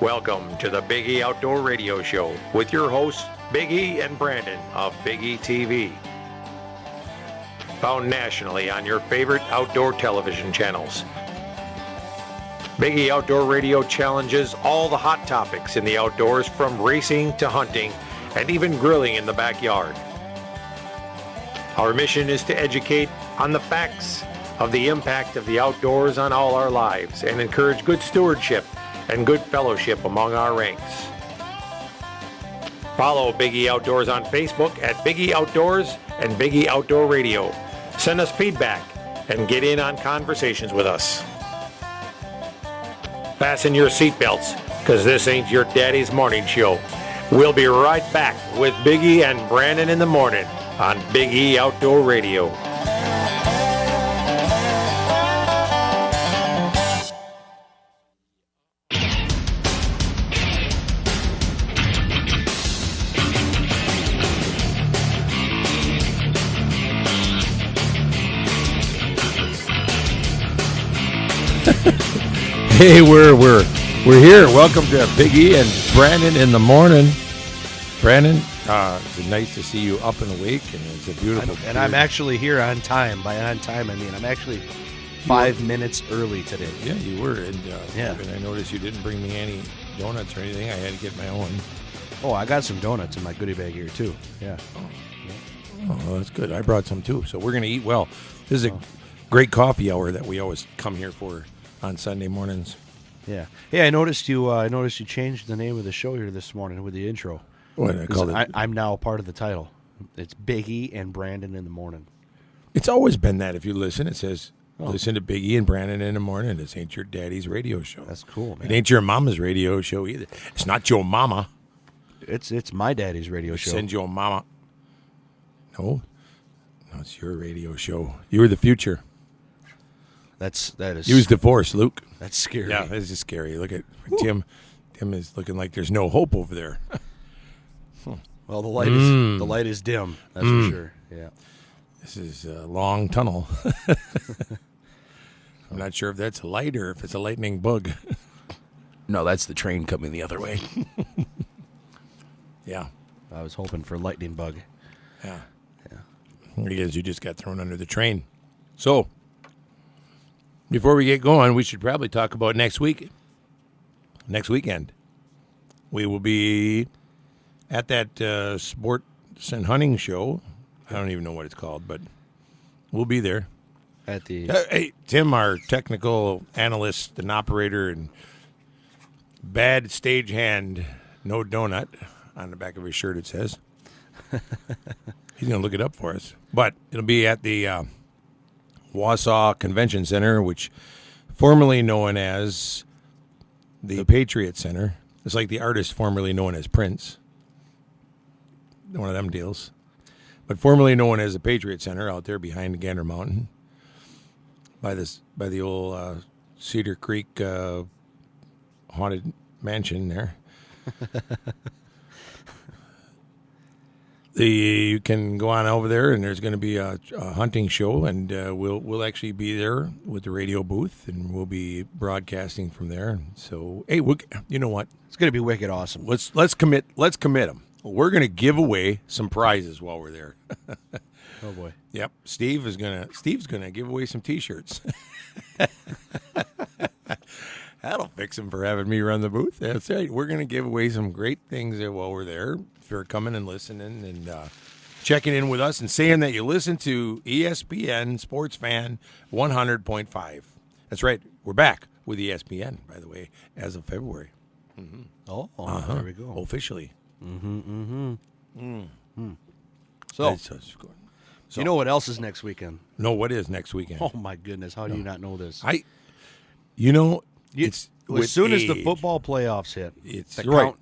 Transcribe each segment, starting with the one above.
Welcome to the Big E Outdoor Radio Show with your hosts, Big E and Brandon of Big E TV. Found nationally on your favorite outdoor television channels. Big E Outdoor Radio challenges all the hot topics in the outdoors, from racing to hunting and even grilling in the backyard. Our mission is to educate on the facts of the impact of the outdoors on all our lives and encourage good stewardship and good fellowship among our ranks. Follow Big E Outdoors on Facebook at Big E Outdoors and Big E Outdoor Radio. Send us feedback and get in on conversations with us. Fasten your seatbelts, because this ain't your daddy's morning show. We'll be right back with Big E and Brandon in the morning on Big E Outdoor Radio. Hey, we're here. Welcome to Big E and Brandon in the morning. Brandon, it's nice to see you up and awake, and it's a beautiful. And I'm actually here on time. By on time, I mean I'm actually 5 minutes early today. Yeah, you were, and yeah. And I noticed you didn't bring me any donuts or anything. I had to get my own. Oh, I got some donuts in my goodie bag here too. Yeah. Oh, well, that's good. I brought some too. So we're gonna eat well. This is a great coffee hour that we always come here for on Sunday mornings. Yeah. Hey, I noticed you. You changed the name of the show here this morning with the intro. What I call it? I'm now part of the title. It's Big E and Brandon in the morning. It's always been that. If you listen, it says, listen to Big E and Brandon in the morning. This ain't your daddy's radio show. That's cool, man. It ain't your mama's radio show either. It's not your mama. It's my daddy's radio show. Send your mama. No, it's your radio show. You're the future. That is. Use the force, Luke. That's scary. Yeah, this is scary. Look at Tim. Tim is looking like there's no hope over there. Well, the light is dim. That's for sure. Yeah. This is a long tunnel. I'm not sure if that's a light or if it's a lightning bug. No, that's the train coming the other way. Yeah. I was hoping for lightning bug. Yeah. Yeah. I guess you just got thrown under the train. So, before we get going, we should probably talk about next week. Next weekend. We will be at that sports and hunting show. I don't even know what it's called, but we'll be there. At the Hey, Tim, our technical analyst and operator and bad stagehand, no donut, on the back of his shirt it says. He's going to look it up for us. But it'll be at the Wausau Convention Center, which formerly known as the Patriot Center. It's like the artist formerly known as Prince. One of them deals. But formerly known as the Patriot Center out there behind Gander Mountain by the old Cedar Creek haunted mansion there. You can go on over there, and there's going to be a hunting show, and we'll actually be there with the radio booth, and we'll be broadcasting from there. So, hey, you know what? It's going to be wicked awesome. Let's commit them. We're going to give away some prizes while we're there. Oh boy! Yep, Steve's gonna give away some T-shirts. That'll fix him for having me run the booth. That's right. We're going to give away some great things while we're there. If you're coming and listening and checking in with us and saying that you listen to ESPN Sports Fan 100.5. That's right. We're back with ESPN, by the way, as of February. Mm-hmm. Oh, there we go. Officially. So, So, you know what else is next weekend? No, what is next weekend? Oh my goodness! How do you not know this? It's as soon as the football playoffs hit,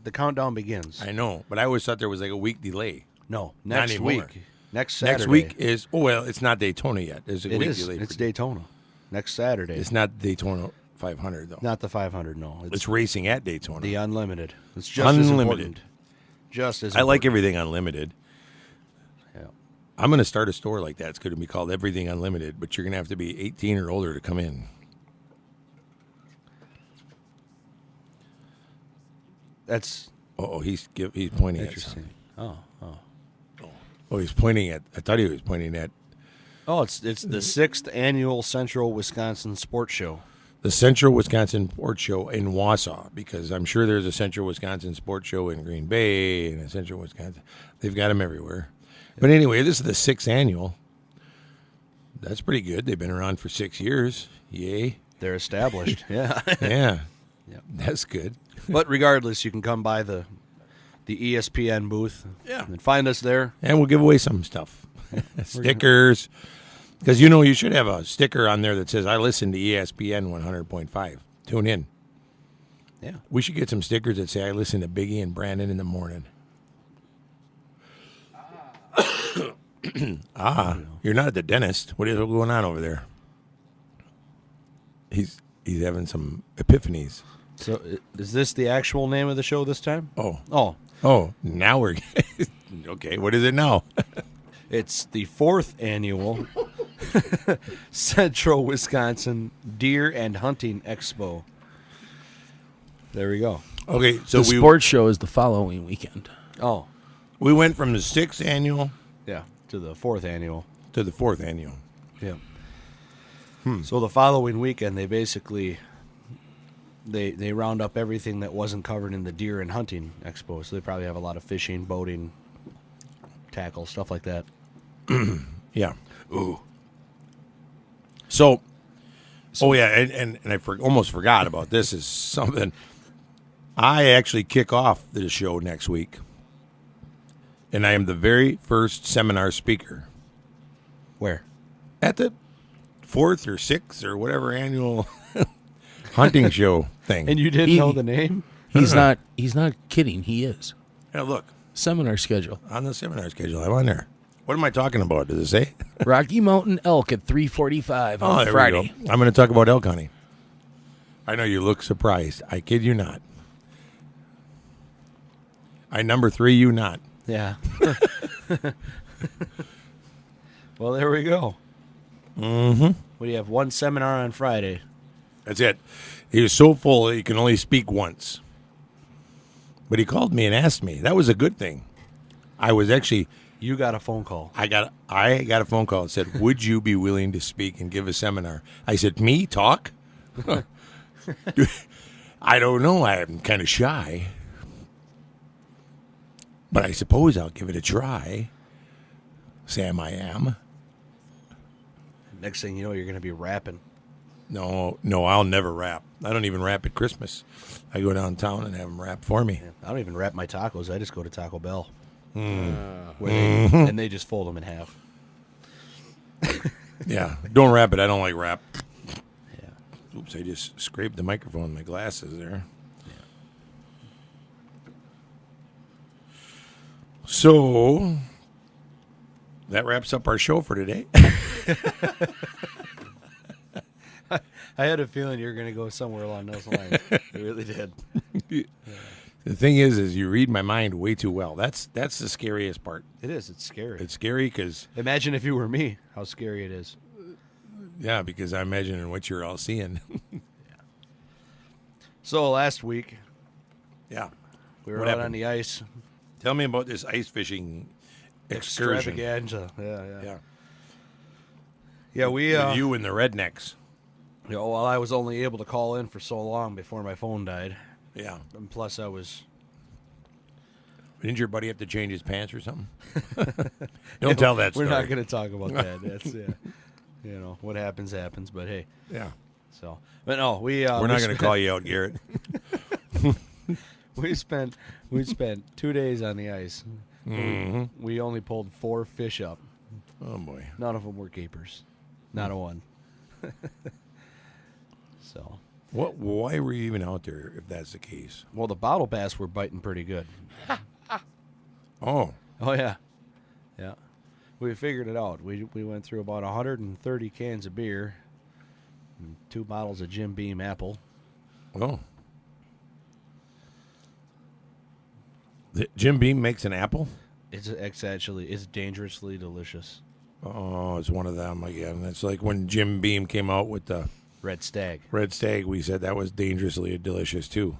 the countdown begins. I know, but I always thought there was like a week delay. No, next week. Next Saturday. Next week is it's not Daytona yet. There's a week delay. It's Daytona. Next Saturday. It's not Daytona 500 though. Not the 500. No, it's racing at Daytona. The Unlimited. It's just as important. Just as I like everything unlimited. Yeah. I'm going to start a store like that. It's going to be called Everything Unlimited, but you're going to have to be 18 or older to come in. That's He's pointing at interesting. something. Oh. Oh, he's pointing at. I thought he was pointing at Oh, it's the 6th annual Central Wisconsin Sports Show. the Central Wisconsin Sports Show in Wausau, because I'm sure there's a Central Wisconsin Sports Show in Green Bay and a Central Wisconsin. They've got them everywhere. But anyway, this is the 6th annual. That's pretty good. They've been around for 6 years. Yay. They're established. Yeah. Yeah. Yep. That's good. But regardless, you can come by the ESPN booth. Yeah. And find us there. And we'll give away some stuff. Stickers. Because, you should have a sticker on there that says, I listen to ESPN 100.5. Tune in. Yeah. We should get some stickers that say, I listen to Biggie and Brandon in the morning. You're not at the dentist. What is going on over there? He's having some epiphanies. So is this the actual name of the show this time? Oh, now we're... Okay, what is it now? It's the 4th annual Central Wisconsin Deer and Hunting Expo. There we go. Okay, so the sports show is the following weekend. Oh, we went from the 6th annual yeah, to the 4th annual. to the 4th annual. Yeah. So the following weekend, they basically they round up everything that wasn't covered in the Deer and Hunting Expo. So they probably have a lot of fishing, boating, tackle, stuff like that. Yeah. Ooh. So and I almost forgot about this. Is something I actually kick off the show next week, and I am the very first seminar speaker Where? at the 4th or 6th or whatever annual hunting show thing. And you didn't know the name? He's not kidding. He is. Yeah, look Seminar schedule. on the seminar schedule. I'm on there. What am I talking about? Does it say? Rocky Mountain elk at 3:45 on there Friday. we go. I'm going to talk about elk hunting. I know you look surprised. I kid you not. I number 3 you not. Yeah. Well, there we go. Mm-hmm. What do you have? One seminar on Friday. That's it. He was so full that he can only speak once. But he called me and asked me. That was a good thing. I was actually... You got a phone call. I got a phone call that said, would you be willing to speak and give a seminar? I said, me? Talk? I don't know. I'm kind of shy. But I suppose I'll give it a try. Sam, I am. Next thing you know, you're going to be rapping. No, I'll never rap. I don't even rap at Christmas. I go downtown and have them rap for me. Yeah, I don't even wrap my tacos. I just go to Taco Bell. Mm. And they just fold them in half. Yeah, don't rap it. I don't like rap. Yeah. Oops, I just scraped the microphone with my glasses there. So, that wraps up our show for today. I had a feeling you were going to go somewhere along those lines. I really did. The thing is you read my mind way too well. That's the scariest part. It is. It's scary. It's scary because... Imagine if you were me, how scary it is. Yeah, because I'm imagining what you're all seeing. So last week, Yeah. we were What out happened? on the ice. Tell me about this ice fishing excursion. Extravaganza. Yeah. Yeah. Yeah, we... With you and the rednecks. well, I was only able to call in for so long before my phone died. Yeah. And plus I was... Didn't your buddy have to change his pants or something? Don't tell that story. We're not going to talk about that. That's, you know, what happens, but hey. Yeah. So, but no, We're not going to call you out, Garrett. We spent 2 days on the ice. Mm-hmm. We only pulled 4 fish up. Oh, boy. None of them were keepers. Not a one. So, Why were you even out there if that's the case? well, the bottle bass were biting pretty good. Oh. Oh yeah, yeah. We figured it out. We went through about 130 cans of beer, and 2 bottles of Jim Beam apple. Oh. Jim Beam makes an apple? It's dangerously delicious. Oh, it's one of them again. It's like when Jim Beam came out with the Red Stag. Red Stag, we said that was dangerously delicious too.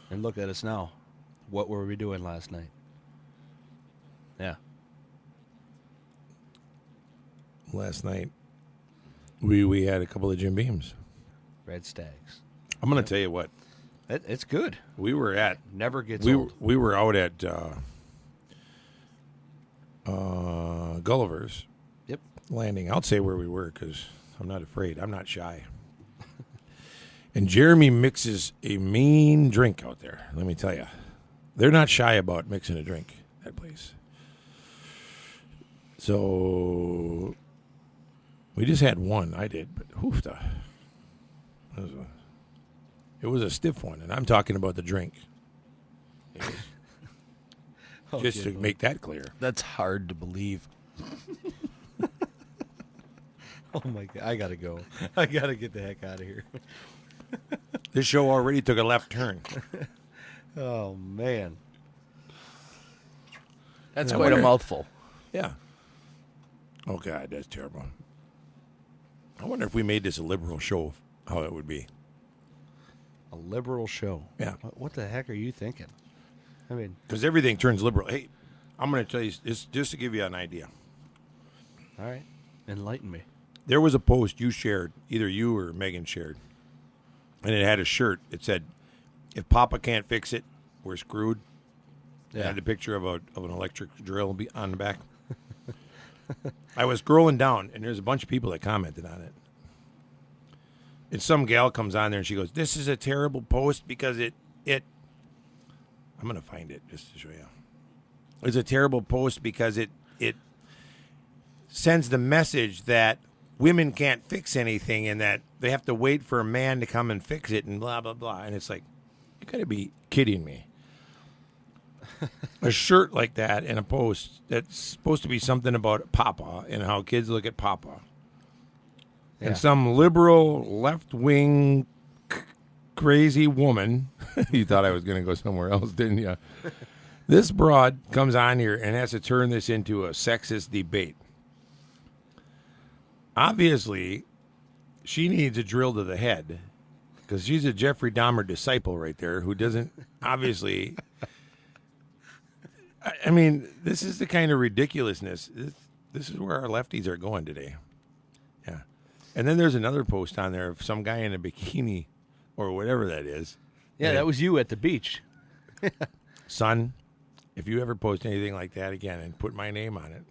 And look at us now. What were we doing last night? Yeah. Last night, we had a couple of Jim Beams. Red Stags. I'm going to tell you what. It's good. We were at... Never gets old. We were out at Gulliver's. Yep. Landing. I'll say where we were because I'm not afraid. I'm not shy. And Jeremy mixes a mean drink out there, let me tell you. They're not shy about mixing a drink, that place. So we just had one. I did, but hoofda. It was a stiff one, and I'm talking about the drink. Just to make that clear. That's hard to believe. Oh, my God. I got to go. I got to get the heck out of here. This show already took a left turn. Oh, man. That's I quite a wonder- mouthful. Yeah. Oh, God, that's terrible. I wonder if we made this a liberal show, how it would be. A liberal show. Yeah. What the heck are you thinking? I mean, Because everything turns liberal. Hey, I'm going to tell you, this, just to give you an idea. all right. Enlighten me. There was a post you shared, either you or Megan shared, and it had a shirt. It said, if Papa can't fix it, we're screwed. It Yeah. had a picture of an electric drill on the back. I was scrolling down, and there's a bunch of people that commented on it. And some gal comes on there, and she goes, this is a terrible post because it I'm going to find it just to show you. It's a terrible post because it sends the message that women can't fix anything and that they have to wait for a man to come and fix it and blah, blah, blah. And it's like, you got to be kidding me. A shirt like that in a post that's supposed to be something about Papa and how kids look at Papa. Yeah. And some liberal, left-wing, crazy woman, you thought I was going to go somewhere else, didn't you? This broad comes on here and has to turn this into a sexist debate. Obviously, she needs a drill to the head because she's a Jeffrey Dahmer disciple right there who doesn't, obviously... I mean, this is the kind of ridiculousness. This is where our lefties are going today. Yeah. And then there's another post on there of some guy in a bikini or whatever that is. Yeah, And that was you at the beach. son, if you ever post anything like that again and put my name on it,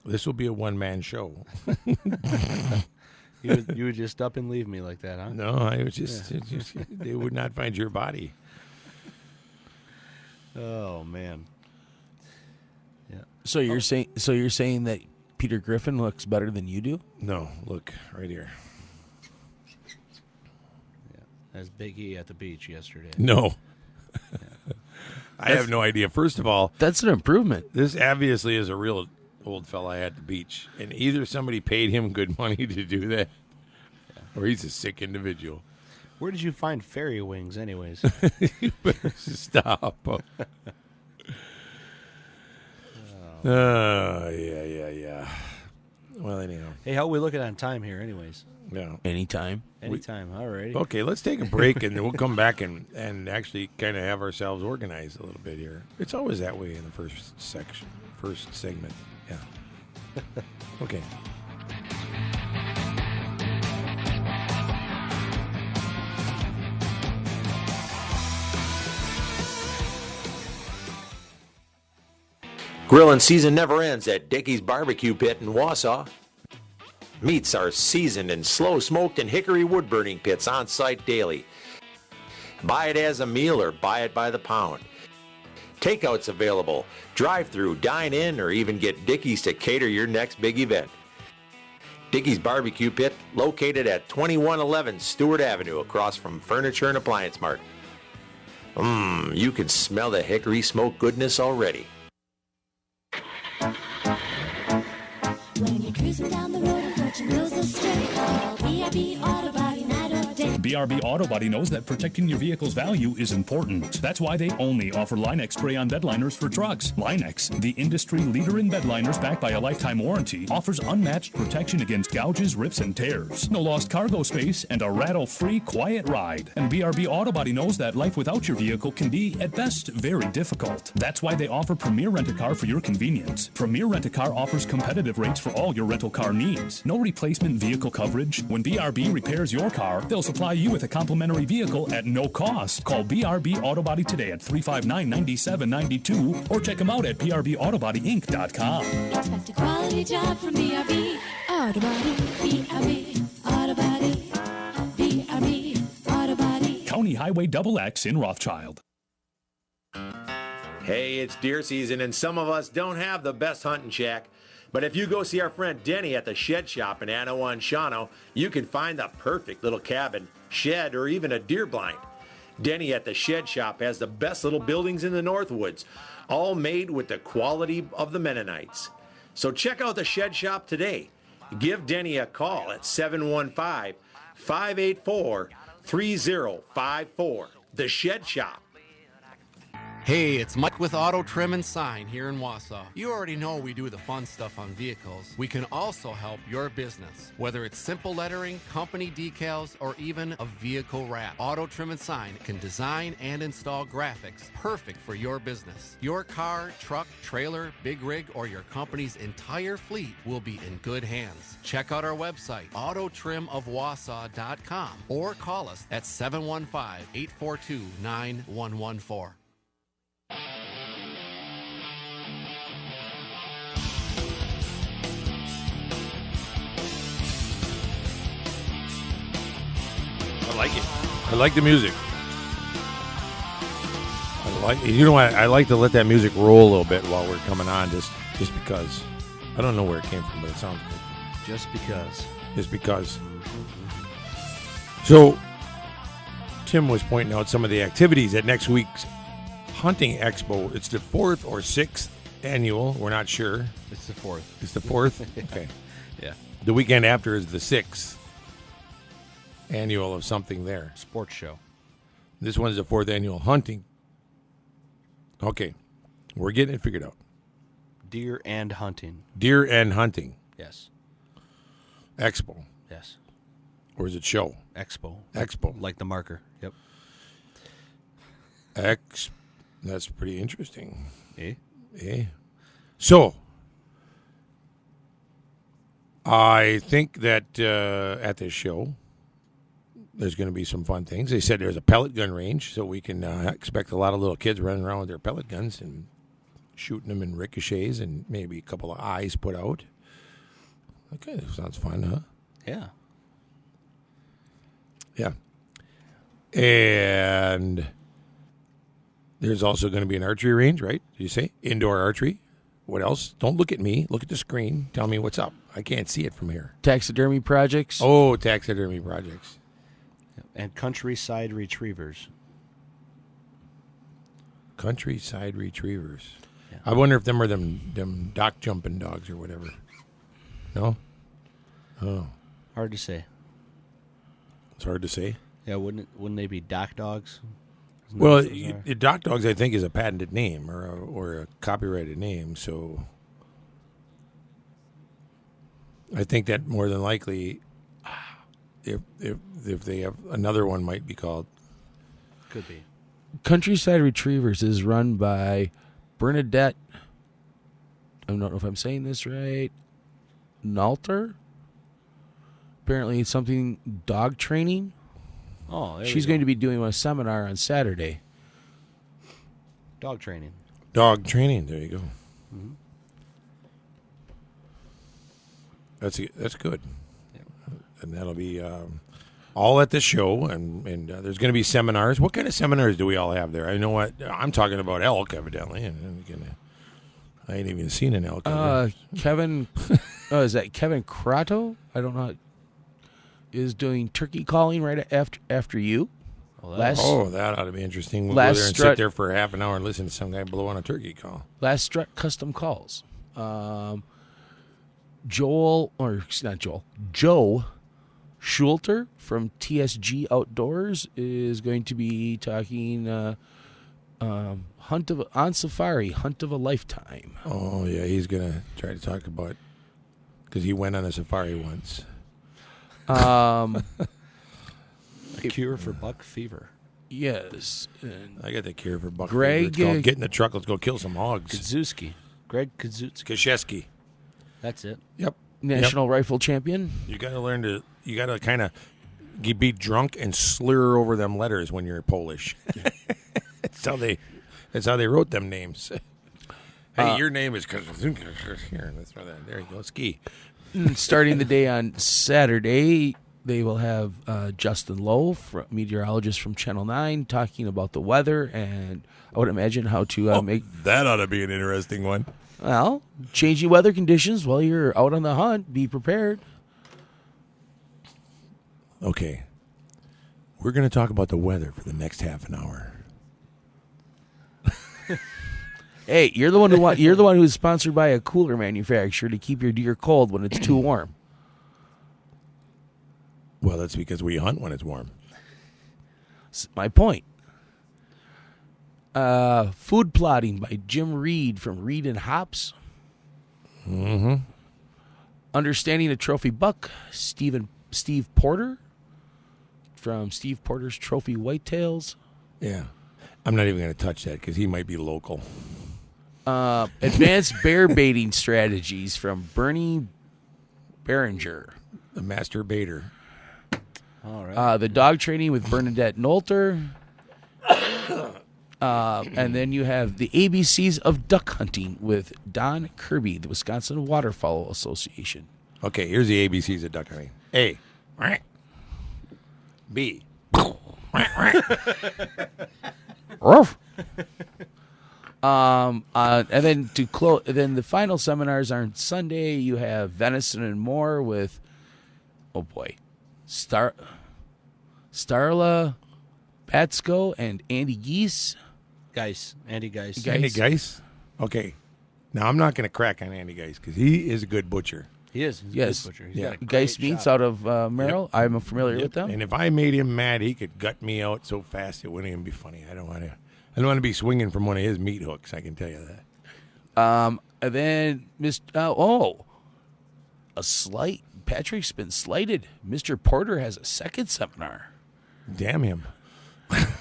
this will be a one-man show. You would just up and leave me like that, huh? No, I was just they would not find your body. Oh, man. Yeah. So you're saying that Peter Griffin looks better than you do? No, look right here. Yeah. That's Big E at the beach yesterday. No. I have no idea. First of all, That's an improvement. this obviously is a real old fella at the beach, and either somebody paid him good money to do that, or he's a sick individual. Where did you find fairy wings, anyways? You better stop. Yeah. Well, anyhow, Hey, how are we looking on time here, anyways? no. Anytime. Anytime. All righty. Okay, let's take a break, and then we'll come back and actually kind of have ourselves organized a little bit here. It's always that way in the first segment. Yeah. Okay. Grilling season never ends at Dickey's Barbecue Pit in Wausau. Meats are seasoned and slow smoked in hickory wood burning pits on site daily. Buy it as a meal or buy it by the pound. Takeouts available, drive-through, dine-in, or even get Dickey's to cater your next big event. Dickey's Barbecue Pit, located at 2111 Stewart Avenue across from Furniture and Appliance Mart. You can smell the hickory smoke goodness already. When you're cruising down the road and fortune goes astray, call B.I.B. Auto Body night or day. BRB Auto Body knows that protecting your vehicle's value is important. That's why they only offer Line-X spray-on bed liners for trucks. Line-X, the industry leader in bed liners backed by a lifetime warranty, offers unmatched protection against gouges, rips, and tears. No lost cargo space and a rattle-free, quiet ride. And BRB Auto Body knows that life without your vehicle can be, at best, very difficult. That's why they offer Premier Rent-A-Car for your convenience. Premier Rent-A-Car offers competitive rates for all your rental car needs. No replacement vehicle coverage. When BRB repairs your car, they'll supply you with a complimentary vehicle at no cost. Call BRB Auto Body today at 359-9792 or check them out at brbautobodyinc.com. Expect a quality job from BRB Auto Body. BRB Auto Body. BRB Auto Body. County Highway XX in Rothschild. Hey, it's deer season, and some of us don't have the best hunting shack. But if you go see our friend Denny at the Shed Shop in Anawa and Shawano, you can find the perfect little cabin, shed, or even a deer blind. Denny at the Shed Shop has the best little buildings in the Northwoods, all made with the quality of the Mennonites. So check out the Shed Shop today. Give Denny a call at 715-584-3054. The Shed Shop. Hey, it's Mike with Auto Trim and Sign here in Wausau. You already know we do the fun stuff on vehicles. We can also help your business, whether it's simple lettering, company decals, or even a vehicle wrap. Auto Trim and Sign can design and install graphics perfect for your business. Your car, truck, trailer, big rig, or your company's entire fleet will be in good hands. Check out our website, autotrimofwausau.com, or call us at 715-842-9114. I like it. I like the music. I like to let that music roll a little bit while we're coming on, just because. I don't know where it came from, but it sounds good. Just because. Just because. So, Tim was pointing out some of the activities at next week's Hunting Expo. It's the 4th or 6th annual. We're not sure. It's the 4th. It's the 4th? Okay. Yeah. The weekend after is the 6th annual of something there. Sports show. This one's the 4th annual hunting. Okay. We're getting it figured out. Deer and hunting. Deer and hunting. Yes. Expo. Yes. Or is it show? Expo. Expo. Like the marker. Yep. That's pretty interesting. Eh? So, I think that at this show, there's going to be some fun things. They said there's a pellet gun range, so we can expect a lot of little kids running around with their pellet guns and shooting them in ricochets and maybe a couple of eyes put out. Okay, that sounds fun, huh? Yeah. Yeah. And there's also going to be an archery range, right? Did you say? Indoor archery. What else? Don't look at me. Look at the screen. Tell me what's up. I can't see it from here. Taxidermy projects. Oh, taxidermy projects. And countryside retrievers. Countryside retrievers. Yeah. I wonder if them are them dock jumping dogs or whatever. No? Oh. Hard to say. It's hard to say. Yeah, wouldn't they be dock dogs? Isn't Well, that what those are? dock dogs, I think, is a patented name or a copyrighted name. So I think that more than likely, if they have another one, might be called. Could be. Countryside Retrievers is run by Bernadette. I don't know if I'm saying this right. Nalter. Apparently, it's something dog training. Oh, She's going to be doing a seminar on Saturday. Dog training. Dog training. There you go. Mm-hmm. That's good. Yeah. And that'll be all at the show, and there's going to be seminars. What kind of seminars do we all have there? I know what I'm talking about. Elk, evidently, and I ain't even seen an elk. Kevin, is that Kevin Crato? I don't know. Is doing turkey calling right after you. That ought to be interesting. We'll go there and sit there for half an hour and listen to some guy blow on a turkey call. Last Strut Custom Calls. Joe Schulter from TSG Outdoors is going to be talking on safari, hunt of a lifetime. Oh, yeah, he's going to try to talk about, because he went on a safari once. A cure for buck fever. Yes. And I got the cure for buck Greg, fever. It's called get in the truck, let's go kill some hogs. Kaczewski. Greg Kaczewski. Kashesky. That's it. Yep. National rifle champion. You got to learn to, you got to kind of be drunk and slur over them letters when you're Polish. That's how they wrote them names. Hey, your name is here. Let's throw that. There you go. Ski. Starting the day on Saturday, they will have Justin Lowe, meteorologist from Channel 9, talking about the weather and I would imagine how to make that ought to be an interesting one. Well, changing weather conditions while you're out on the hunt. Be prepared. Okay. We're going to talk about the weather for the next half an hour. Hey, you're the one who's sponsored by a cooler manufacturer to keep your deer cold when it's too warm. Well, that's because we hunt when it's warm. That's my point. Food Plotting by Jim Reed from Reed and Hops. Mm-hmm. Understanding a Trophy Buck, Steve Porter from Steve Porter's Trophy Whitetails. Yeah. I'm not even going to touch that because he might be local. Advanced Bear Baiting Strategies from Bernie Behringer. The master baiter. All right. The Dog Training with Bernadette Nolter. And then you have the ABCs of Duck Hunting with Don Kirby, the Wisconsin Waterfowl Association. Okay, here's the ABCs of duck hunting. A. B. And then to close, then the final seminars are on Sunday. You have Venison and More with, oh boy, Starla Batsko and Andy Geese. Andy Geis. Andy Geis? Okay. Now, I'm not going to crack on Andy Geis because he is a good butcher. He is. He's Yes. a good butcher. He's Yeah. got a great Geese meats shop. out of Merrill. I'm familiar with them. And if I made him mad, he could gut me out so fast it wouldn't even be funny. I don't want to be swinging from one of his meat hooks, I can tell you that. And then a slight. Patrick's been slighted. Mr. Porter has a second seminar. Damn him.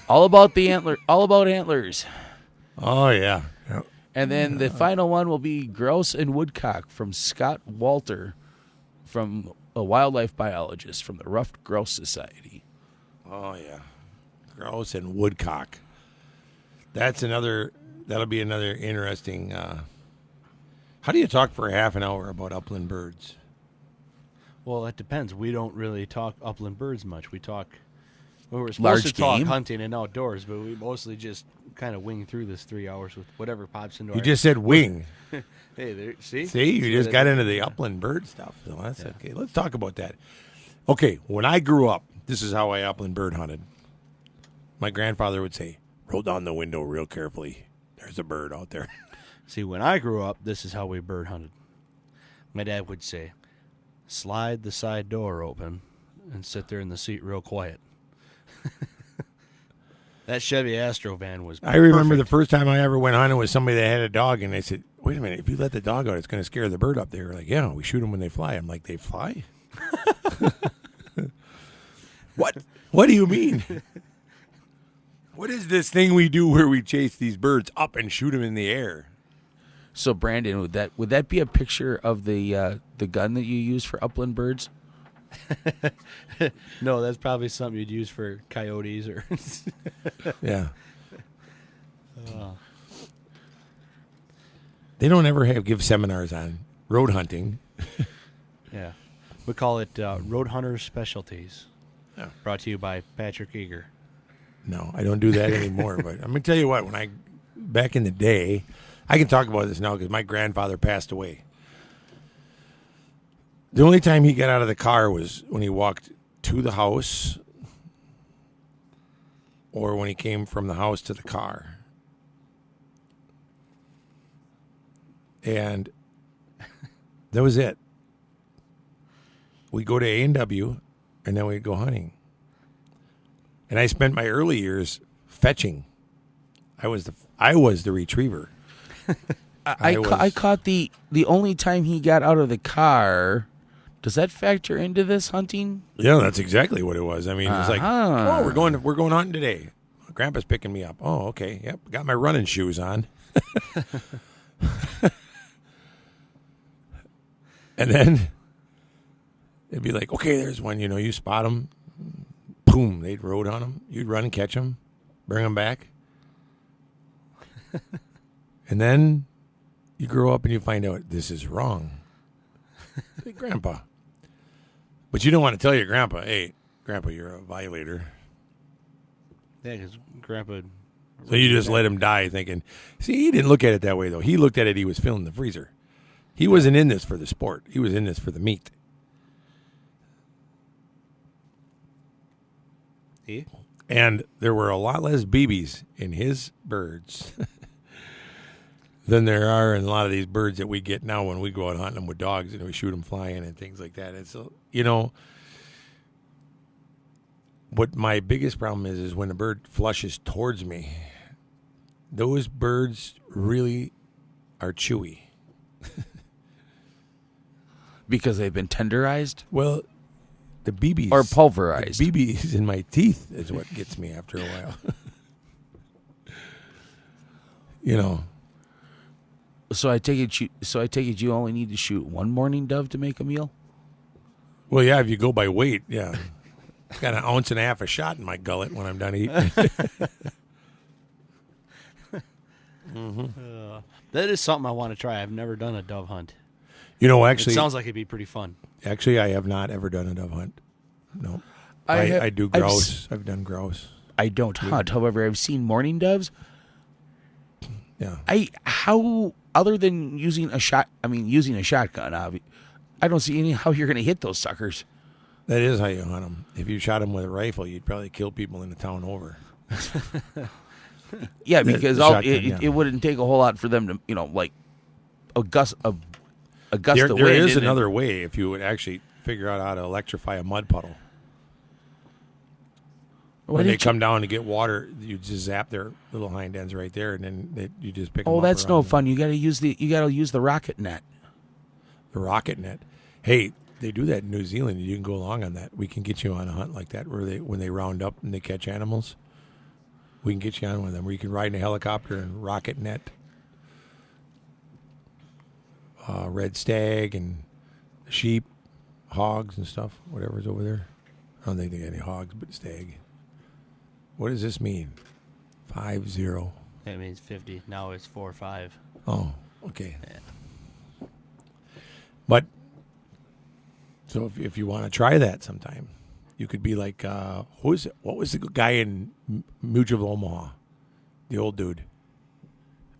All about the antler. All about antlers. Oh, yeah. Yep. And then the final one will be Grouse and Woodcock from Scott Walter, from a wildlife biologist from the Ruffed Grouse Society. Oh, yeah. Grouse and woodcock. That'll be another interesting. How do you talk for a half an hour about upland birds? Well, it depends. We don't really talk upland birds much. We were supposed Large to talk game? hunting and outdoors, but we mostly just kind of wing through this 3 hours with whatever pops into our... You just said wing. Hey, there, see? See, you just what got I into the upland bird stuff. So that's okay. Let's talk about that. Okay, when I grew up, this is how I upland bird hunted. My grandfather would say, roll down the window real carefully. There's a bird out there. See, when I grew up, this is how we bird hunted. My dad would say, slide the side door open and sit there in the seat real quiet. That Chevy Astro van was I remember perfect. the first time I ever went hunting with somebody that had a dog, and they said, wait a minute, if you let the dog out, it's going to scare the bird up there. Like, yeah, we shoot them when they fly. I'm like, they fly? What? What do you mean? What is this thing we do where we chase these birds up and shoot them in the air? So, Brandon, would that be a picture of the gun that you use for upland birds? No, that's probably something you'd use for coyotes or... Yeah. They don't ever give seminars on road hunting. Yeah. We call it Road Hunters Specialties. Yeah. Brought to you by Patrick Eager. No, I don't do that anymore. But I'm going to tell you what, back in the day, I can talk about this now because my grandfather passed away. The only time he got out of the car was when he walked to the house or when he came from the house to the car. And that was it. We go to A&W and then we'd go hunting. And I spent my early years fetching. I was the retriever. I caught the only time he got out of the car. Does that factor into this hunting? Yeah, that's exactly what it was. I mean, it's like, oh, we're going hunting today. Grandpa's picking me up. Oh, okay. Yep, got my running shoes on. And then it'd be like, okay, there's one. You spot them. Boom, they'd rode on them. You'd run and catch them, bring them back. And then you grow up and you find out this is wrong. Hey, Grandpa. But you don't want to tell your grandpa, hey, Grandpa, you're a violator. Yeah, because Grandpa... So you just let him die thinking, see, he didn't look at it that way, though. He looked at it, he was filling the freezer. He wasn't in this for the sport. He was in this for the meat. He? And there were a lot less BBs in his birds than there are in a lot of these birds that we get now when we go out hunting them with dogs and we shoot them flying and things like that. It's, what my biggest problem is when a bird flushes towards me, those birds really are chewy. Because they've been tenderized? Well, the BBs. Or pulverized. The BBs in my teeth is what gets me after a while. So I take it you only need to shoot one mourning dove to make a meal? Well, yeah, if you go by weight, yeah. Got an ounce and a half of shot in my gullet when I'm done eating. That is something I want to try. I've never done a dove hunt. Actually, it sounds like it'd be pretty fun. Actually, I have not ever done a dove hunt. No. I do grouse. I've done grouse. I don't hunt. However, I've seen mourning doves. Yeah. How other than using a shotgun, I don't see how you're going to hit those suckers. That is how you hunt them. If you shot them with a rifle, you'd probably kill people in the town over. Yeah, because it wouldn't take a whole lot for them to, like a gust of wind. There is another way if you would actually figure out how to electrify a mud puddle. When they come down to get water, you just zap their little hind ends right there, and then you just pick them up. Oh, that's no fun. You got to use the rocket net. The rocket net. Hey, they do that in New Zealand. You can go along on that. We can get you on a hunt like that when they round up and they catch animals. We can get you on one of them where you can ride in a helicopter and rocket net red stag and sheep, hogs and stuff, whatever's over there. I don't think they got any hogs, but stag. What does this mean? 50. That means 50. Now it's 4-5. Oh, okay. Yeah. But so if you want to try that sometime, you could be like, what was the guy in Mutual of Omaha? The old dude.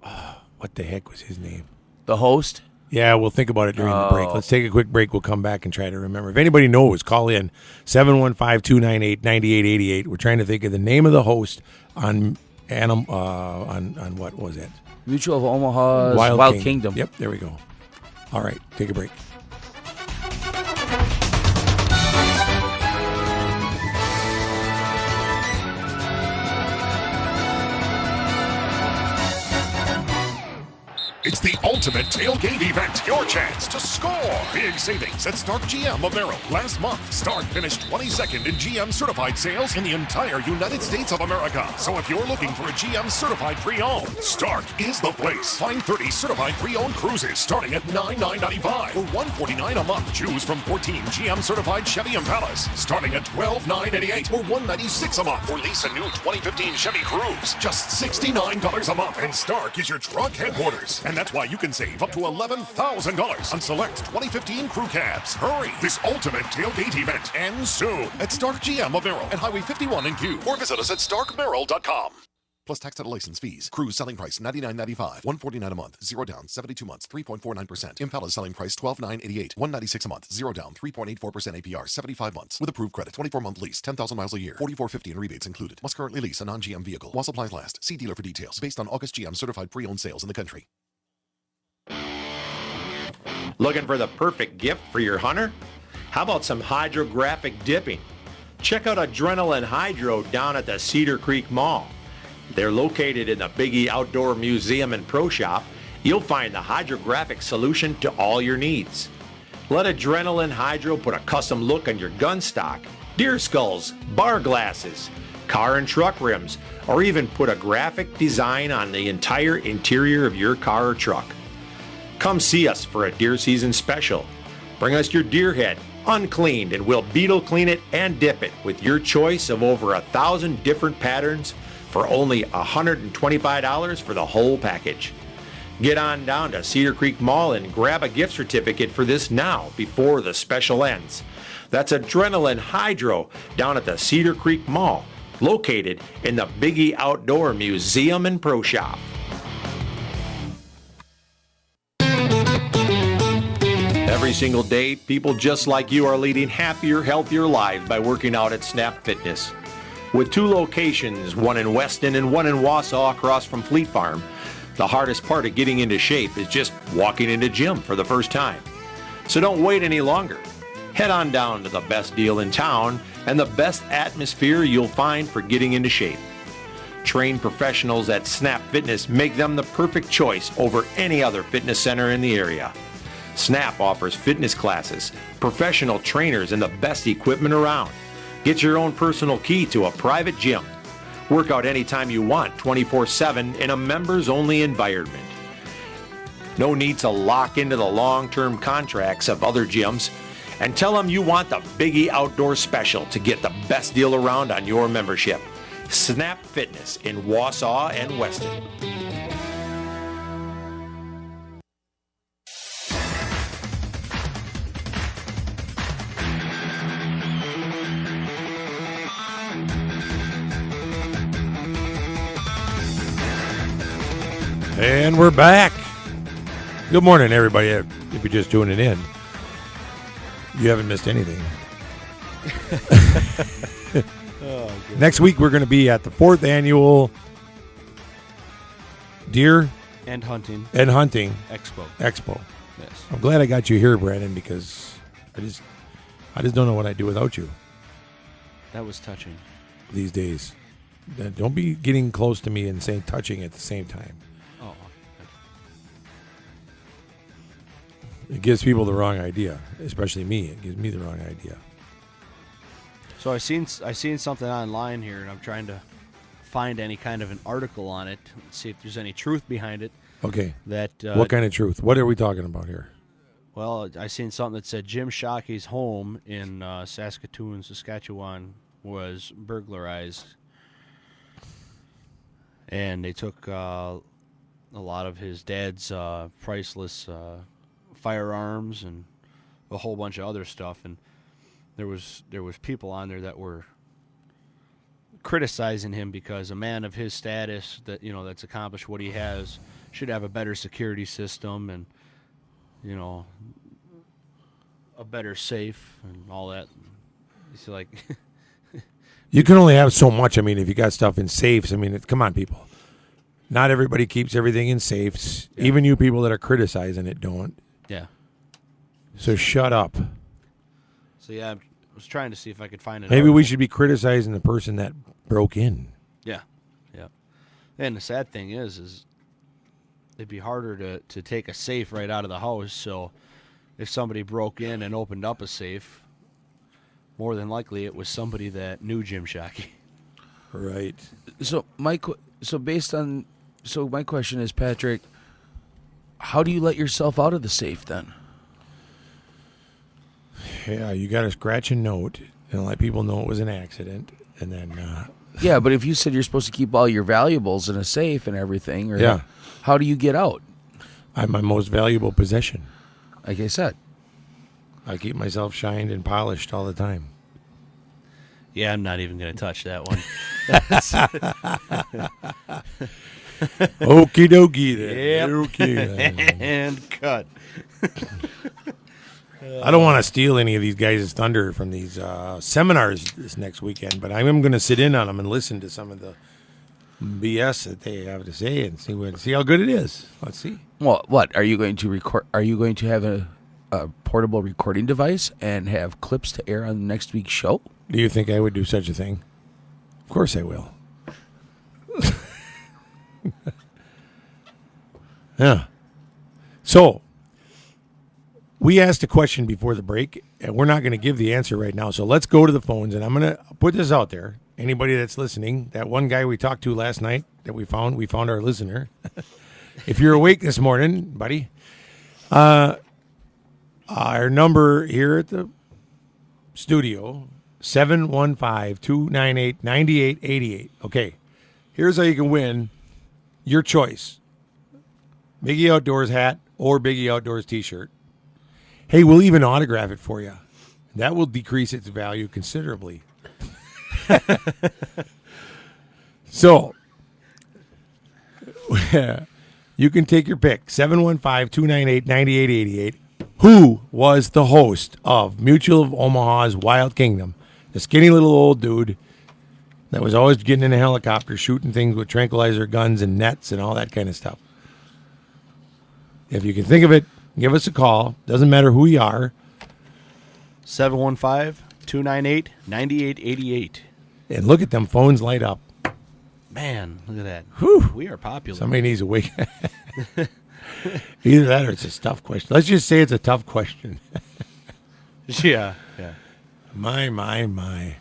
Oh, what the heck was his name? The host? Yeah, we'll think about it during the break. Let's take a quick break. We'll come back and try to remember. If anybody knows, call in 715-298-9888. We're trying to think of the name of the host on what was that? Mutual of Omaha's Wild Kingdom. Yep, there we go. All right, take a break. It's the ultimate tailgate event. Your chance to score. Big savings at Stark GM of Merrill. Last month, Stark finished 22nd in GM certified sales in the entire United States of America. So if you're looking for a GM certified pre-owned, Stark is the place. Find 30 certified pre-owned cruises starting at $9,995 or $149 a month. Choose from 14 GM certified Chevy Impalas starting at $12,988 or $196 a month. Or lease a new 2015 Chevy Cruze, just $69 a month. And Stark is your truck headquarters. And that's why you can save up to $11,000 on select 2015 crew cabs. Hurry! This ultimate tailgate event ends soon at Stark GM of Merrill at Highway 51 in Kew. Or visit us at starkmerrill.com. Plus tax and license fees. Cruise selling price $99.95, $149 a month, 0 down, 72 months, 3.49%. Impala selling price $12,988, $196 a month, 0 down, 3.84% APR, 75 months. With approved credit, 24-month lease, 10,000 miles a year, $44.50 in rebates included. Must currently lease a non-GM vehicle. While supplies last. See dealer for details. Based on August GM certified pre-owned sales in the country. Looking for the perfect gift for your hunter? How about some hydrographic dipping? Check out Adrenaline Hydro down at the Cedar Creek Mall. They're located in the Biggie Outdoor Museum and Pro Shop. You'll find the hydrographic solution to all your needs. Let Adrenaline Hydro put a custom look on your gun stock, deer skulls, bar glasses, car and truck rims, or even put a graphic design on the entire interior of your car or truck. Come see us for a deer season special. Bring us your deer head, uncleaned, and we'll beetle clean it and dip it with your choice of over 1,000 different patterns for only $125 for the whole package. Get on down to Cedar Creek Mall and grab a gift certificate for this now before the special ends. That's Adrenaline Hydro down at the Cedar Creek Mall, located in the Biggie Outdoor Museum and Pro Shop. Every single day, people just like you are leading happier, healthier lives by working out at Snap Fitness. With 2 locations, one in Weston and one in Wausau across from Fleet Farm, the hardest part of getting into shape is just walking into gym for the first time. So don't wait any longer. Head on down to the best deal in town and the best atmosphere you'll find for getting into shape. Trained professionals at Snap Fitness make them the perfect choice over any other fitness center in the area. Snap offers fitness classes, professional trainers, and the best equipment around. Get your own personal key to a private gym. Work out anytime you want, 24/7 in a members-only environment. No need to lock into the long-term contracts of other gyms, and tell them you want the Biggie Outdoor Special to get the best deal around on your membership. Snap Fitness in Wausau and Weston. And we're back. Good morning, everybody. If you're just tuning in, you haven't missed anything. Next week, we're going to be at the 4th annual Deer And hunting Expo. Yes. I'm glad I got you here, Brandon, because I just don't know what I'd do without you That was touching. these days. Don't be getting close to me and saying touching at the same time. Oh. It gives people the wrong idea, especially me. It gives me the wrong idea. So I seen something online here, and I'm trying to find any kind of an article on it, see if there's any truth behind it. Okay. That what kind of truth? What are we talking about here? Well, I seen something that said Jim Shockey's home in Saskatoon, Saskatchewan, was burglarized, and they took a lot of his dad's priceless firearms and a whole bunch of other stuff. And there was people on there that were criticizing him because a man of his status, that's accomplished what he has, should have a better security system and a better safe and all that. It's like you can only have so much. I mean, if you got stuff in safes, I mean, come on, people. Not everybody keeps everything in safes. Yeah. Even you people that are criticizing it don't. Yeah. So shut up. So yeah, I was trying to see if I could find it. Maybe we should be criticizing the person that broke in. Yeah. Yeah. And the sad thing is it'd be harder to take a safe right out of the house. So if somebody broke in and opened up a safe, more than likely it was somebody that knew Jim Shockey. Right. So my question is, Patrick, how do you let yourself out of the safe then? Yeah, you got to scratch a note and let people know it was an accident, and then. Yeah, but if you said you're supposed to keep all your valuables in a safe and everything, yeah, how do you get out? I'm my most valuable possession. Like I said, I keep myself shined and polished all the time. Yeah, I'm not even going to touch that one. Okie dokie then. Yep. Okay. And cut. I don't want to steal any of these guys' thunder from these seminars this next weekend, but I am going to sit in on them and listen to some of the BS that they have to say and see how good it is. Let's see. Well, what are you going to record? Are you going to have a portable recording device and have clips to air on next week's show? Do you think I would do such a thing? Of course I will. Yeah. So, we asked a question before the break, and we're not going to give the answer right now. So let's go to the phones, and I'm going to put this out there. Anybody that's listening, that one guy we talked to last night that we found our listener. If you're awake this morning, buddy, our number here at the studio, 715-298-9888. Okay, here's how you can win your choice. Biggie Outdoors hat or Biggie Outdoors t-shirt. Hey, we'll even autograph it for you. That will decrease its value considerably. So, you can take your pick, 715-298-9888. Who was the host of Mutual of Omaha's Wild Kingdom? The skinny little old dude that was always getting in a helicopter, shooting things with tranquilizer guns and nets and all that kind of stuff. If you can think of it, give us a call. Doesn't matter who you are. 715-298-9888. And look at them phones light up. Man, look at that. Whew. We are popular. Somebody needs to wake. Either that or it's a tough question. Let's just say it's a tough question. Yeah. My. Remember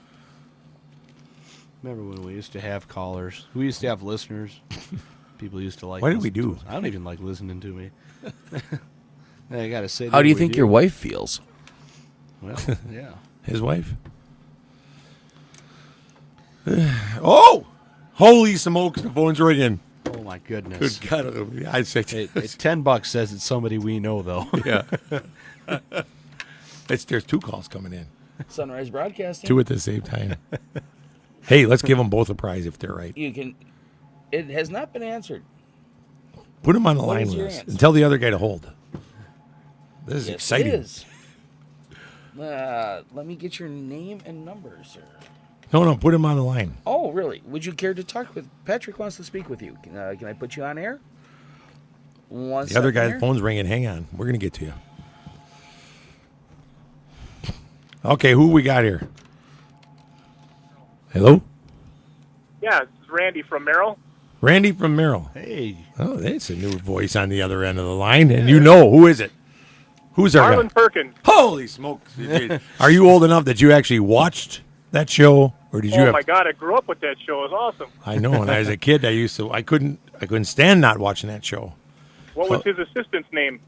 when we used to have callers? We used to have listeners. People used to like. What did we listening do? to us. I don't even like listening to me. I gotta say. How do you think your wife feels? Well, yeah. His wife? Oh! Holy smokes, the phone's right in. Oh my goodness. Good God. I'd say It's $10 says it's somebody we know though. yeah. There's two calls coming in. Sunrise Broadcasting. Two at the same time. Hey, let's give them both a prize if they're right. You can. It has not been answered. Put them on the What line is with your us answer? and tell the other guy to hold. This is Yes, exciting. It is. Let me get your name and number, sir. No, put him on the line. Oh, really? Would you care to talk with Patrick? Wants to speak with you. Can I put you on air? The other guy's phone's ringing. Hang on. We're going to get to you. Okay, who we got here? Hello? Yeah, this is Randy from Merrill. Randy from Merrill. Hey. Oh, that's a new voice on the other end of the line. And you know, who is it? Who's our Marlon guy? Perkins. Holy smokes. Are you old enough that you actually watched that show? Or did you Oh my God, I grew up with that show. It was awesome. I know, and as a kid I couldn't stand not watching that show. What was his assistant's name?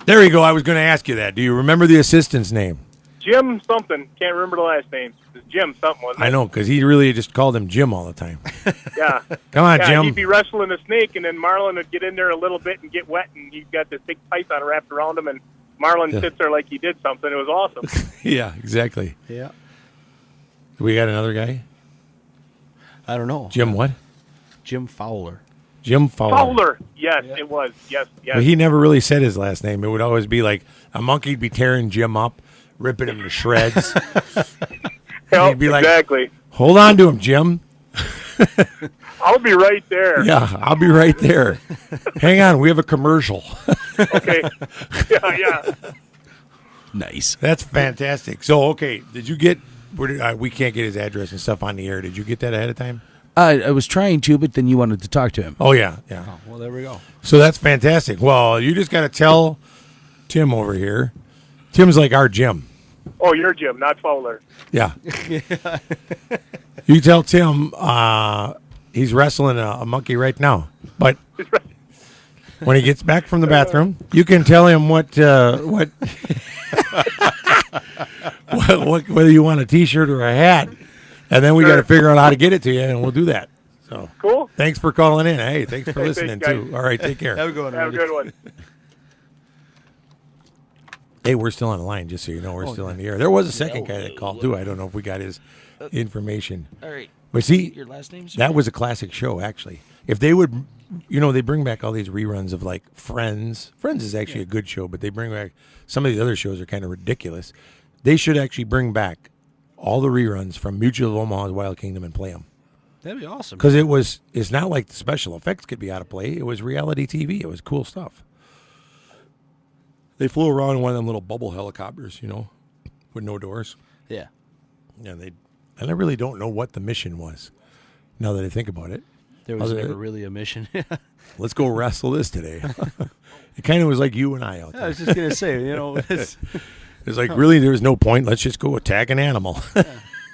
There you go. I was going to ask you that. Do you remember the assistant's name? Jim something. Can't remember the last name. It was Jim something, wasn't it? I know, because he really just called him Jim all the time. Yeah. Come on, Yeah, Jim. he'd be wrestling a snake, and then Marlon would get in there a little bit and get wet, and he's got this big python wrapped around him, and Marlon sits there like he did something. It was awesome. Yeah, exactly. Yeah. We got another guy? I don't know. Jim what? Jim Fowler. Jim Fowler. Fowler. Yes, it was. Yes. But he never really said his last name. It would always be like a monkey'd be tearing Jim up, ripping him to shreds. Yep, he'd be like, exactly. hold on to him, Jim. I'll be right there. Yeah, I'll be right there. Hang on, we have a commercial. Okay. Yeah. Nice. That's fantastic. So, okay, did you get? We can't get his address and stuff on the air. Did you get that ahead of time? I was trying to, but then you wanted to talk to him. Oh yeah. Oh, well, there we go. So that's fantastic. Well, you just got to tell Tim over here. Tim's like our Jim. Oh, you're Jim, not Fowler. Yeah. You tell Tim he's wrestling a monkey right now. But when he gets back from the bathroom, you can tell him what whether you want a T-shirt or a hat, and then we got to figure out how to get it to you, and we'll do that. So Cool. Thanks for calling in. Hey, thanks for Hey, listening thanks, too. guys. All right, take care. Have a good one. Have a good one. Hey, we're still on the line, just so you know. We're still in the air. There was a second guy that called too. I don't know if we got his information. All right. But see, Your last name, sir? that was a classic show, actually. If they would, they bring back all these reruns of like Friends. Friends is actually a good show, but they bring back some of the other shows are kind of ridiculous. They should actually bring back all the reruns from Mutual of Omaha's Wild Kingdom and play them. That'd be awesome. Because it's not like the special effects could be out of play. It was reality TV. It was cool stuff. They flew around in one of them little bubble helicopters, with no doors. Yeah. And I really don't know what the mission was. Now that I think about it, There was never really a mission. let's go wrestle this today. It kind of was like you and I out there. I was just going to say, It's like, really, there was no point. Let's just go attack an animal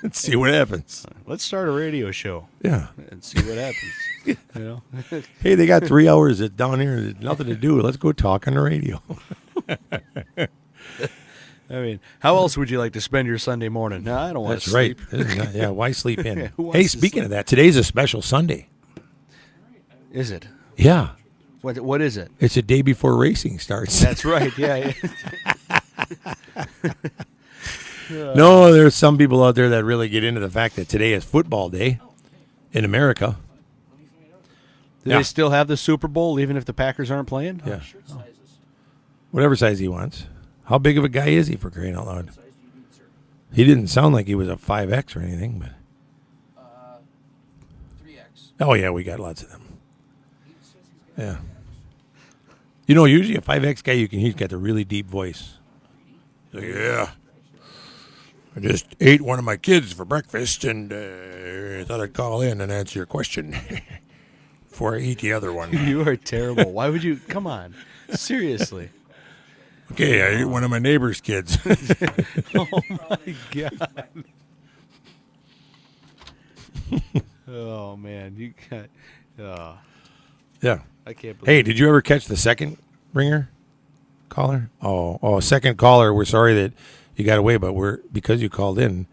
and see what happens. let's start a radio show. Yeah. And see what happens. Hey, they got 3 hours down here. There's nothing to do. Let's go talk on the radio. I mean, how else would you like to spend your Sunday morning? No, I don't want That's to sleep. right. Yeah, why sleep in? Who wants Hey, to speaking sleep? of that, today's a special Sunday. Is it? Yeah. What is it? It's a day before racing starts. That's right. Yeah. No, there's some people out there that really get into the fact that today is football day in America. Do Yeah. they still have the Super Bowl even if the Packers aren't playing? Yeah. Whatever size he wants. How big of a guy is he, for crying out loud? He didn't sound like he was a 5X or anything, but 3X. oh yeah, we got lots of them. Yeah. Usually a 5X guy, he's got the really deep voice. He's like, yeah. I just ate one of my kids for breakfast, and I thought I'd call in and answer your question before I eat the other one. You are terrible. Why would you? Come on. Seriously. Okay, I ate one of my neighbor's kids. Oh, my God. Oh, man. You got... Yeah. I can't believe Hey, did you ever catch the second ringer caller? Oh, second caller. We're sorry that you got away, but because you called in,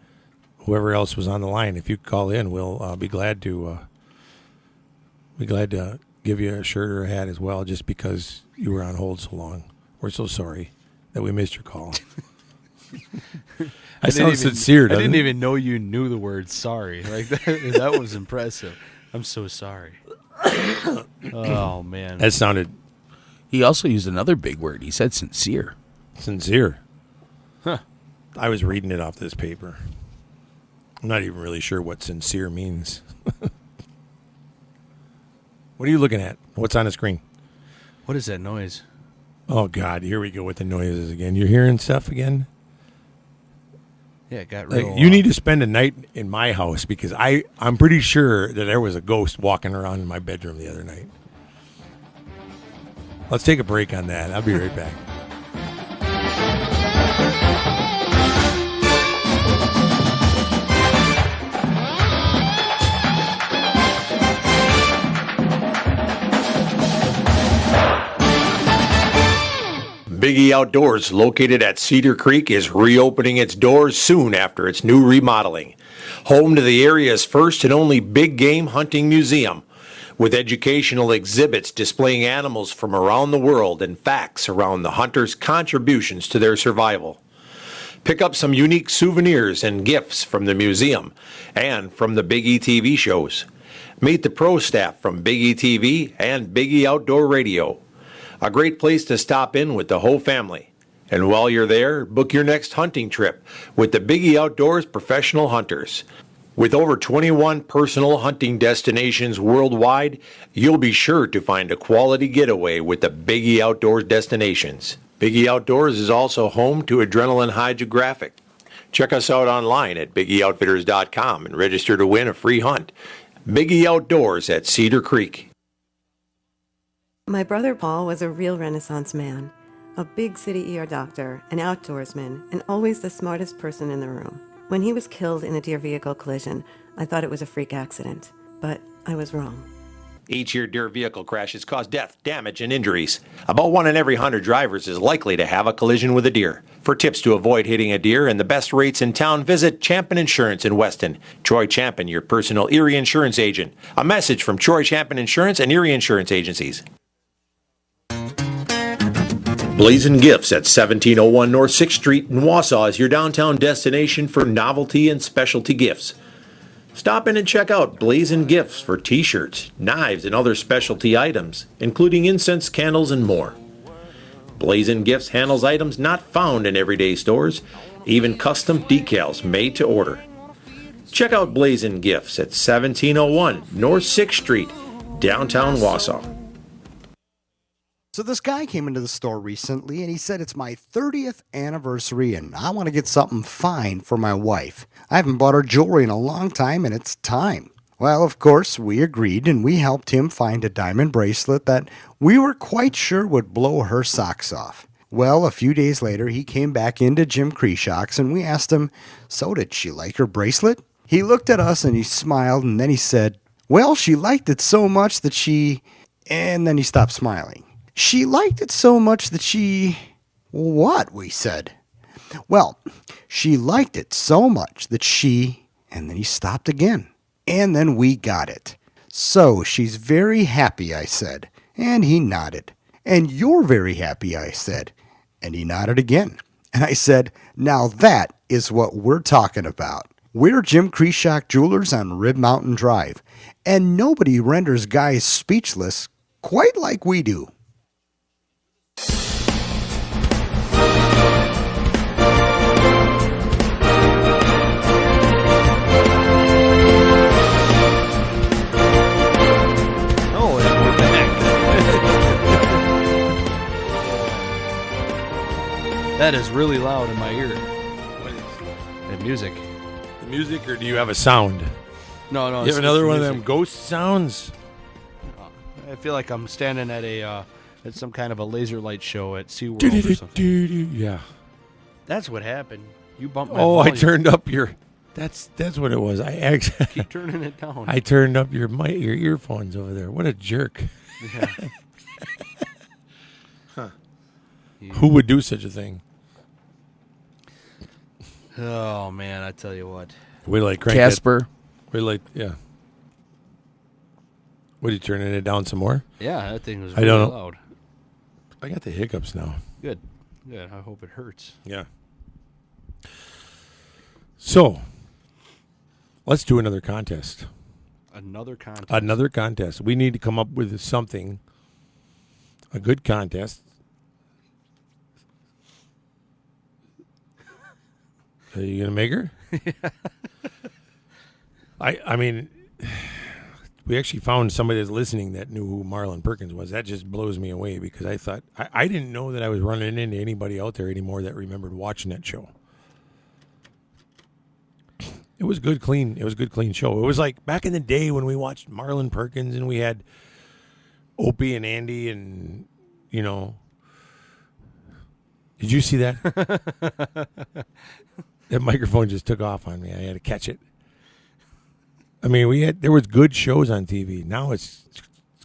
whoever else was on the line, if you call in, we'll be glad to give you a shirt or a hat as well, just because you were on hold so long. We're so sorry that we missed your call. I sound sincere, I doesn't didn't it? even know you knew the word sorry. Like that was impressive. I'm so sorry. Oh, man. That sounded He also used another big word. He said sincere. sincere. Huh. I was reading it off this paper. I'm not even really sure what sincere means. What are you looking at? What's on the screen? What is that noise? Oh, God, here we go with the noises again. You're hearing stuff again? Yeah, it got Like, real. you need to spend a night in my house because I'm pretty sure that there was a ghost walking around in my bedroom the other night. Let's take a break on that. I'll be right back. Big E Outdoors, located at Cedar Creek, is reopening its doors soon after its new remodeling. Home to the area's first and only big game hunting museum, with educational exhibits displaying animals from around the world and facts around the hunters' contributions to their survival. Pick up some unique souvenirs and gifts from the museum and from the Big E TV shows. Meet the pro staff from Big E TV and Big E Outdoor Radio. A great place to stop in with the whole family. And while you're there, book your next hunting trip with the Big E Outdoors Professional Hunters. With over 21 personal hunting destinations worldwide, you'll be sure to find a quality getaway with the Big E Outdoors destinations. Big E Outdoors is also home to Adrenaline Hydrographic. Check us out online at BigEOutfitters.com and register to win a free hunt. Big E Outdoors at Cedar Creek. My brother Paul was a real Renaissance man, a big city ER doctor, an outdoorsman, and always the smartest person in the room. When he was killed in a deer vehicle collision, I thought it was a freak accident, but I was wrong. Each year, deer vehicle crashes cause death, damage, and injuries. About 1 in every 100 drivers is likely to have a collision with a deer. For tips to avoid hitting a deer and the best rates in town, visit Champion Insurance in Weston. Troy Champion, your personal Erie insurance agent. A message from Troy Champion Insurance and Erie Insurance Agencies. Blazing Gifts at 1701 North 6th Street in Wausau is your downtown destination for novelty and specialty gifts. Stop in and check out Blazing Gifts for t-shirts, knives, and other specialty items, including incense, candles, and more. Blazing Gifts handles items not found in everyday stores, even custom decals made to order. Check out Blazing Gifts at 1701 North 6th Street, downtown Wausau. So this guy came into the store recently and he said, it's my 30th anniversary and I want to get something fine for my wife. I haven't bought her jewelry in a long time and it's time. Well, of course, we agreed and we helped him find a diamond bracelet that we were quite sure would blow her socks off. Well, a few days later, he came back into Jim Kreshock's and we asked him, so did she like her bracelet? He looked at us and he smiled and then he said, well, she liked it so much that she... And then he stopped smiling. She liked it so much that she... What? We said. Well, she liked it so much that she... And then he stopped again. And then we got it. So she's very happy, I said. And he nodded. And you're very happy, I said. And he nodded again. And I said, now that is what we're talking about. We're Jim Kreshock Jewelers on Rib Mountain Drive. And nobody renders guys speechless quite like we do. That is really loud in my ear. What is The music. the music, or do you have a sound? No. You have it's another one of music. them ghost sounds? I feel like I'm standing at at some kind of a laser light show at SeaWorld or something. Yeah. That's what happened. You bumped my Oh, I volume. turned up your... That's what it was. I actually... Keep turning it down. I turned up your earphones over there. What a jerk. Yeah. Who would do such a thing? Oh, man, I tell you what. We like crank Casper. We like, yeah. What, are you turning it down some more? Yeah, that thing was I really don't know. loud. I got the hiccups now. Good. I hope it hurts. Yeah. So, let's do another contest. Another contest. Another contest. We need to come up with something, a good contest. Are you going to make her? I mean, we actually found somebody that's listening that knew who Marlon Perkins was. That just blows me away because I thought, I didn't know that I was running into anybody out there anymore that remembered watching that show. It was good, clean. It was a good, clean show. It was like back in the day when we watched Marlon Perkins and we had Opie and Andy and, you know. Did you see that? That microphone just took off on me. I had to catch it. I mean, there was good shows on TV. Now it's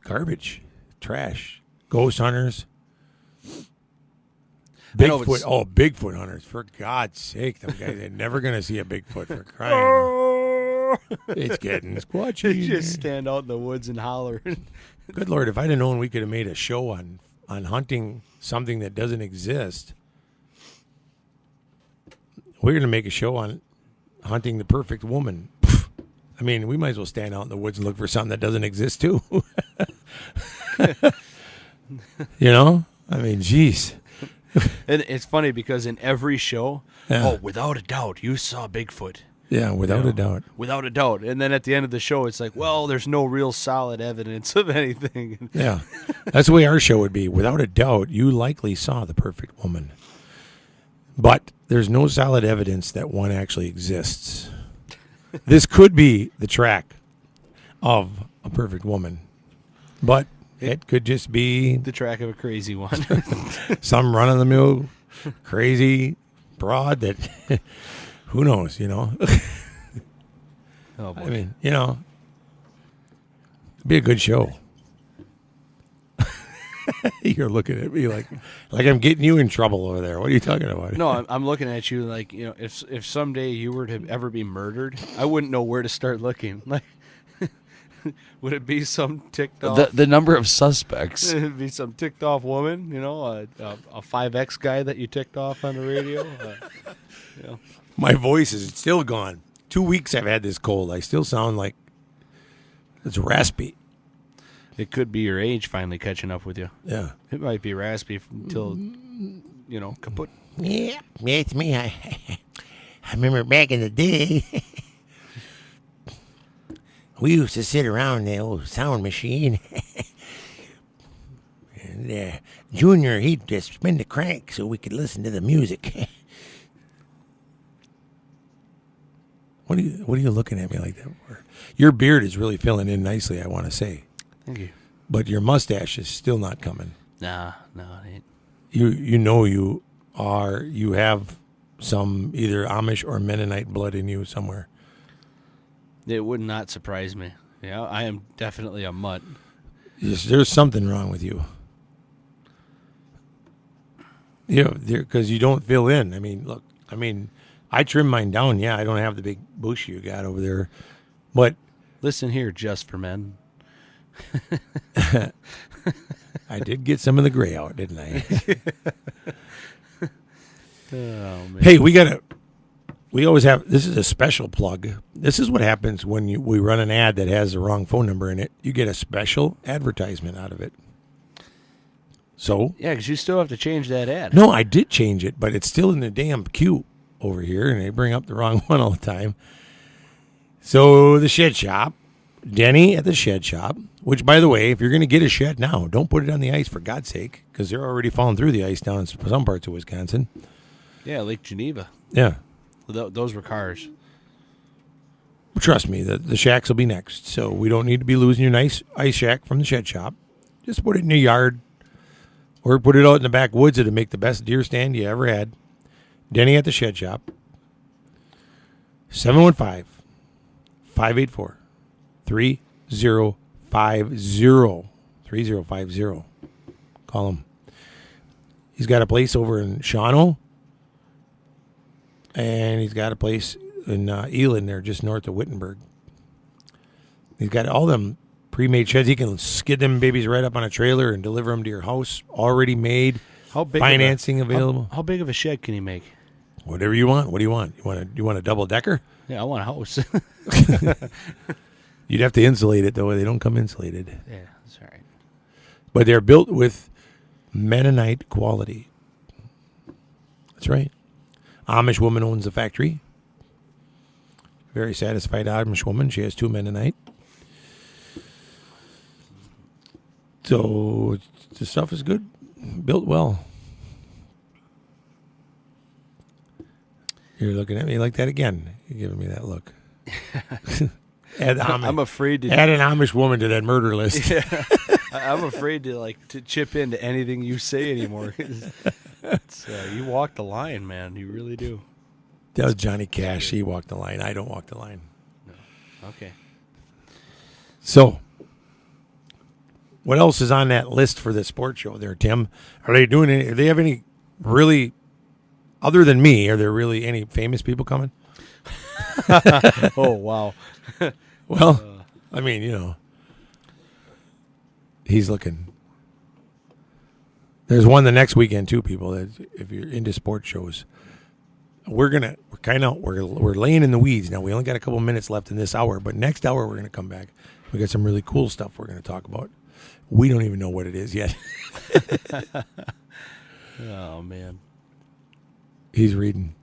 garbage, trash. Ghost Hunters. Bigfoot. Oh, Bigfoot Hunters. For God's sake, them guys are never going to see a Bigfoot for crying. It's getting squatchy. You just stand out in the woods and holler. Good Lord, if I'd have known we could have made a show on hunting something that doesn't exist, we're going to make a show on hunting the perfect woman. I mean, we might as well stand out in the woods and look for something that doesn't exist, too. You know? I mean, geez. And it's funny because in every show, Yeah. without a doubt, you saw Bigfoot. Yeah, without a doubt. Without a doubt. And then at the end of the show, it's like, well, there's no real solid evidence of anything. Yeah. That's the way our show would be. Without a doubt, you likely saw the perfect woman. But there's no solid evidence that one actually exists. This could be the track of a perfect woman. But it could just be The track of a crazy one. some run-of-the-mill crazy broad that who knows, you know. Oh, boy. I mean, you know, it'd be a good show. You're looking at me like I'm getting you in trouble over there. What are you talking about? No, I'm looking at you like, you know, if someday you were to ever be murdered, I wouldn't know where to start looking. Like, would it be some ticked off? The number of suspects. It'd be some ticked off woman, you know, a 5X guy that you ticked off on the radio. You know. My voice is still gone. 2 weeks I've had this cold. I still sound like it's raspy. It could be your age finally catching up with you. Yeah. It might be raspy until, you know, kaput. Yeah, it's me. I remember back in the day, we used to sit around the old sound machine. And wanted Junior, he'd just spin the crank so we could listen to the music. What are you looking at me like that for? Your beard is really filling in nicely, I want to say. Thank you. But your mustache is still not coming. No, it ain't. You know you have some either Amish or Mennonite blood in you somewhere. It would not surprise me. Yeah, I am definitely a mutt. Yes, there's something wrong with you. Because you don't fill in. I mean, look, I trim mine down. Yeah, I don't have the big bush you got over there. But listen here, Just for Men. I did get some of the gray out, didn't I? Oh, man. Hey, we always have, this is a special plug. This is what happens when we run an ad that has the wrong phone number in it. You get a special advertisement out of it. So? Yeah, because you still have to change that ad. No, I did change it, but it's still in the damn queue over here, and they bring up the wrong one all the time. So the shed shop, Denny at the shed shop, which, by the way, if you're going to get a shed now, don't put it on the ice, for God's sake, because they're already falling through the ice down in some parts of Wisconsin. Yeah, Lake Geneva. Yeah. Those were cars. Trust me, the shacks will be next, so we don't need to be losing your nice ice shack from the shed shop. Just put it in your yard or put it out in the backwoods. It'll make the best deer stand you ever had. Denny at the shed shop. 715-584-3050. Call him. He's got a place over in Shawano. And he's got a place in Eland there, just north of Wittenberg. He's got all them pre-made sheds. He can skid them babies right up on a trailer and deliver them to your house, already made. How big? Financing available. How big of a shed can he make? Whatever you want. What do you want? You want a double decker? Yeah, I want a house. You'd have to insulate it though. They don't come insulated. Yeah, that's all right. But they're built with Mennonite quality. That's right. Amish woman owns the factory. Very satisfied Amish woman. She has 2 Mennonite. So the stuff is good. Built well. You're looking at me like that again. You're giving me that look. I'm afraid to add an Amish woman to that murder list. Yeah. I'm afraid to chip into anything you say anymore. You walk the line, man. You really do. That was Johnny Cash. He walked the line. I don't walk the line. No. Okay. So, what else is on that list for the sports show there, Tim? Are they doing any? Do they have any really, other than me, are there really any famous people coming? Oh, wow. Well, I mean, he's looking. There's one the next weekend too, people. That if you're into sports shows, we're laying in the weeds now. We only got a couple minutes left in this hour, but next hour we're gonna come back. We got some really cool stuff we're gonna talk about. We don't even know what it is yet. Oh man, he's reading.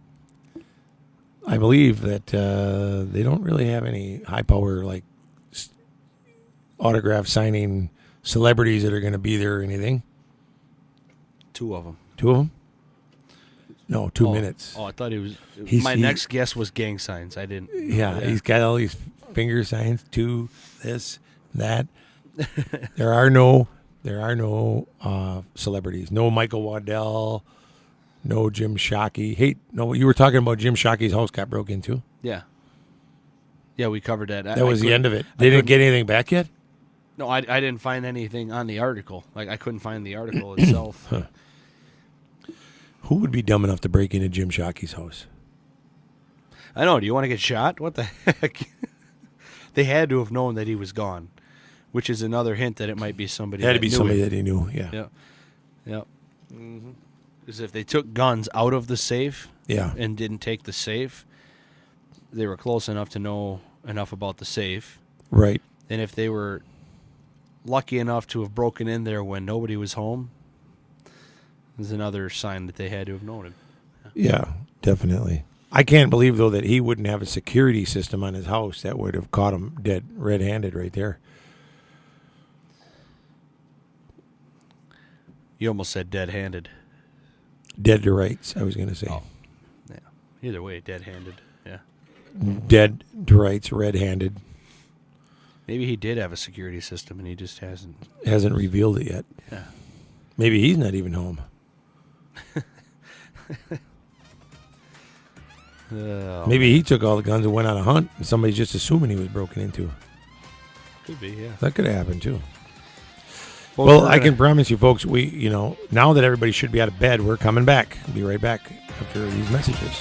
I believe that they don't really have any high power like autograph signing celebrities that are going to be there or anything. 2 of them. 2 of them? No, 2 minutes. Oh, I thought he was. My next guess was gang signs. I didn't. Yeah, he's got all these finger signs. 2, this, that. There are no celebrities. No Michael Waddell. No Jim Shockey. Hey, no, you were talking about Jim Shockey's house got broke into. Yeah. Yeah, we covered that. That was the end of it. They didn't get anything back yet? No, I didn't find anything on the article. Like, I couldn't find the article itself. Huh. Who would be dumb enough to break into Jim Shockey's house? I know. Do you want to get shot? What the heck? They had to have known that he was gone, which is another hint that it might be somebody. It had to that be knew somebody him. that he knew, yeah. Yeah. Yep. Because if they took guns out of the safe and didn't take the safe, they were close enough to know enough about the safe. Right. And if they were lucky enough to have broken in there when nobody was home, there's another sign that they had to have known him. Yeah, definitely. I can't believe, though, that he wouldn't have a security system on his house that would have caught him dead red-handed right there. You almost said dead-handed. Dead to rights, I was going to say. Oh, yeah. Either way, dead-handed. Yeah. Dead to rights, red-handed. Maybe he did have a security system and he just hasn't. Hasn't revealed it yet. Yeah. Maybe he's not even home. Maybe he took all the guns and went on a hunt, and somebody's just assuming he was broken into. Could be, yeah. That could have happened too. Well, I can promise you, folks, now that everybody should be out of bed, we're coming back. We'll be right back after these messages.